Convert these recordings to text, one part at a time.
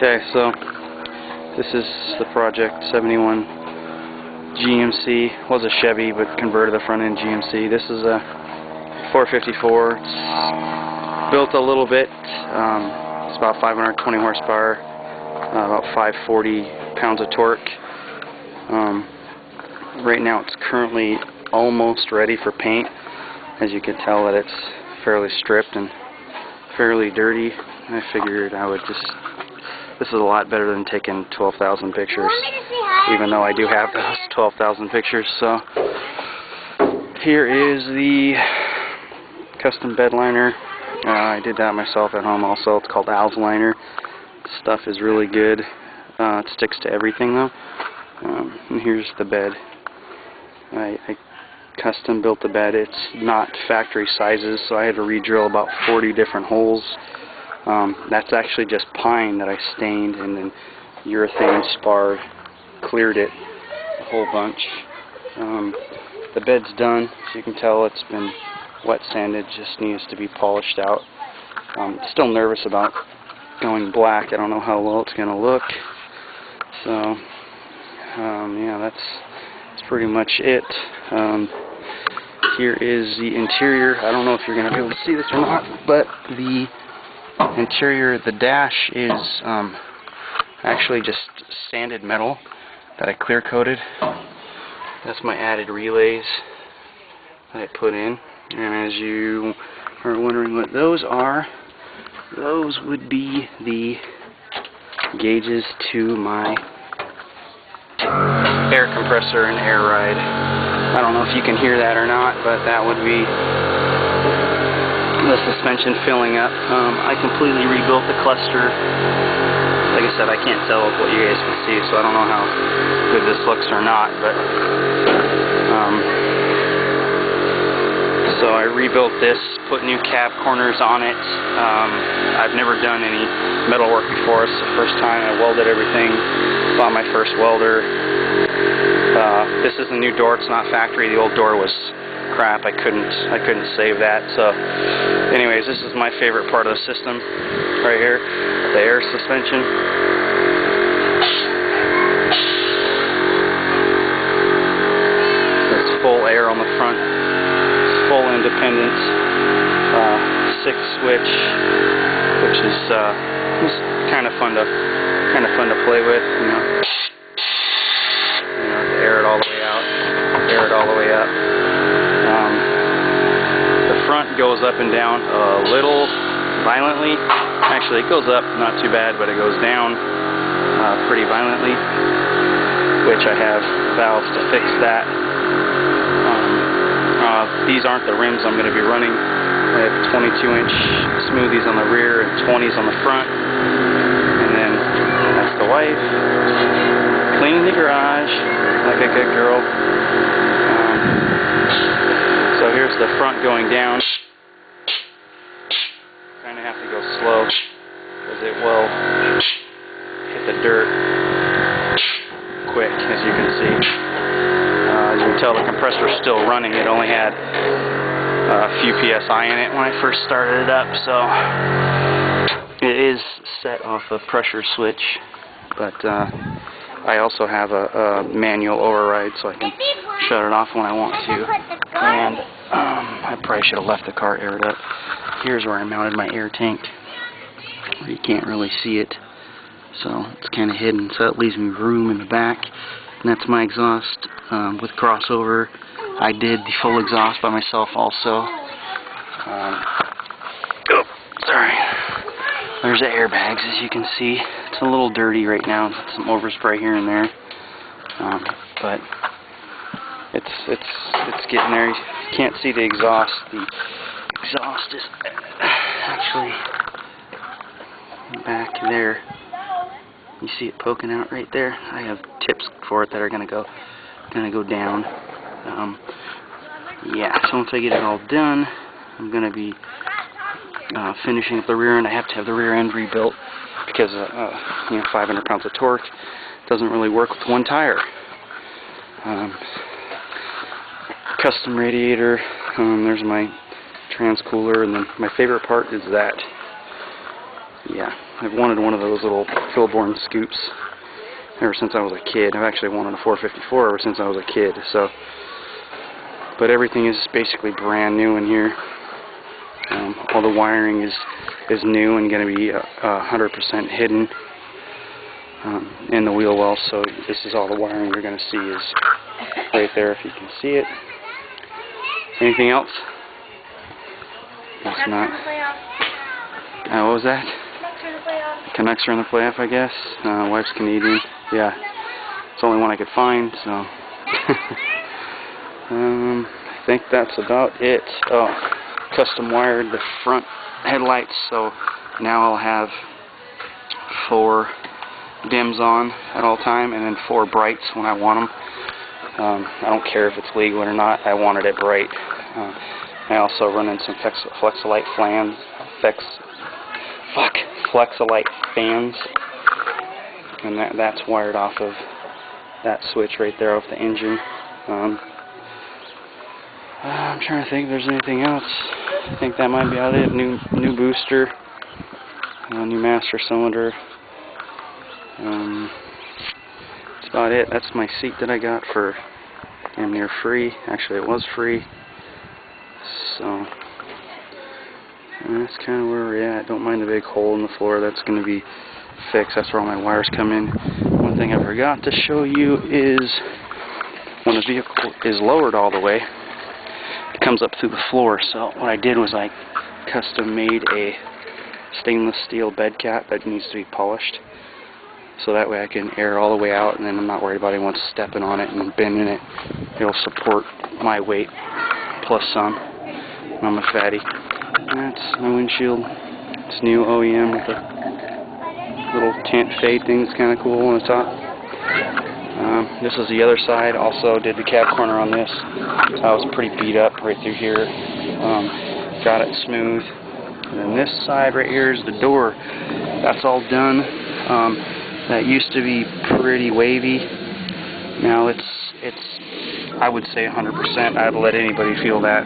Okay, so this is the Project 71 GMC. Was a Chevy, but converted the front end GMC. This is a 454. It's built a little bit. It's about 520 horsepower, about 540 pounds of torque. Right now it's currently almost ready for paint. As you can tell that it's fairly stripped and fairly dirty. I figured I would just, this is a lot better than taking 12,000 pictures, even though I do have those 12,000 pictures. So here is the custom bed liner. I did that myself at home also. It's called Al's Liner. Stuff is really good. It sticks to everything though. And here's the bed. I custom built the bed. It's not factory sizes, so I had to re-drill about 40 different holes. That's actually just pine that I stained, and then urethane spar cleared it a whole bunch. The bed's done. As you can tell, it's been wet sanded, just needs to be polished out. Still nervous about going black. I don't know how well it's going to look. So yeah, that's pretty much it. Here is the interior. I don't know if you're going to be able to see this or not, but the interior, the dash is actually just sanded metal that I clear coated. That's my added relays that I put in. And as you are wondering what those are, those would be the gauges to my air compressor and air ride. I don't know if you can hear that or not, but that would be the suspension filling up. I completely rebuilt the cluster. Like I said, I can't tell what you guys can see, so I don't know how good this looks or not, but so I rebuilt this, put new cab corners on it. I've never done any metal work before. It's the first time. I welded everything, bought my first welder. This is the new door. It's not factory. The old door was crap. I couldn't save that. So anyways, this is my favorite part of the system right here, the air suspension. It's full air on the front, it's full independent, 6-switch, which is kind of fun to play with, you know, to air it all the way out, air it all the way up. The front goes up and down a little violently. Actually, it goes up not too bad, but it goes down pretty violently, which I have valves to fix that. These aren't the rims I'm going to be running. I have 22-inch smoothies on the rear and 20s on the front. And then that's the wife cleaning the garage like a good girl. So here's the front going down. Kind of have to go slow because it will hit the dirt quick, as you can see. As you can tell, the compressor's still running. It only had a few PSI in it when I first started it up, so it is set off a pressure switch, but I also have a manual override, so I can shut it off when I want to. And I probably should have left the car aired up. Here's where I mounted my air tank, where you can't really see it, so it's kind of hidden, so it leaves me room in the back. And that's my exhaust with crossover. I did the full exhaust by myself also. Sorry. There's the airbags, as you can see. It's a little dirty right now. Some overspray here and there, but it's getting there. You can't see the exhaust. The exhaust is actually back there. You see it poking out right there. I have tips for it that are gonna go down. Yeah. So once I get it all done, I'm gonna be finishing up the rear end. I have to have the rear end rebuilt because you know, 500 pounds of torque doesn't really work with one tire. Custom radiator. There's my trans cooler, and then my favorite part is that Yeah, I've wanted one of those little Filborn scoops ever since I was a kid. I've actually wanted a 454 ever since I was a kid. So, but everything is basically brand new in here. All the wiring is new and going to be 100% hidden in the wheel well. So this is all the wiring you're going to see is right there if you can see it. Anything else? It's not. What was that? Canucks are in the playoff, I guess. Wife's Canadian. Yeah, it's the only one I could find. So I think that's about it. Oh, custom wired the front headlights, so now I'll have 4 dims on at all time, and then 4 brights when I want them. I don't care if it's legal or not. I wanted it bright. I also run in some Flexolite Flexolite fans, and that's wired off of that switch right there off the engine. I'm trying to think if there's anything else. I think that might be about it. New booster, new master cylinder. That's about it. That's my seat that I got for damn near free. Actually, it was free. So that's kind of where we're at. Don't mind the big hole in the floor. That's going to be fixed. That's where all my wires come in. One thing I forgot to show you is when the vehicle is lowered all the way, it comes up through the floor. So what I did was I custom made a stainless steel bed cap that needs to be polished. So that way I can air all the way out, and then I'm not worried about anyone stepping on it and bending it. It'll support my weight plus some. I'm a fatty. That's my windshield. It's new OEM with a little tint fade thing. It's kind of cool on the top. This is the other side. Also did the cab corner on this. I was pretty beat up right through here. Got it smooth. And then this side right here is the door. That's all done. That used to be pretty wavy. Now it's I would say 100%. I'd let anybody feel that.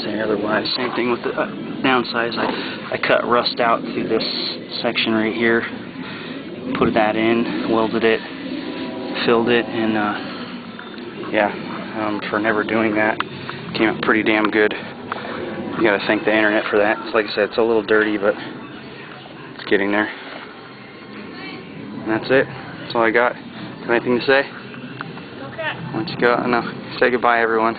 Say otherwise. Same thing with the downsides. I cut rust out through this section right here, put that in, welded it, filled it, and yeah, for never doing that, came out pretty damn good. You gotta thank the internet for that. Like I said, it's a little dirty, but it's getting there. And that's it. That's all I got. Got anything to say? Okay. Why don't you go? No. Say goodbye, everyone.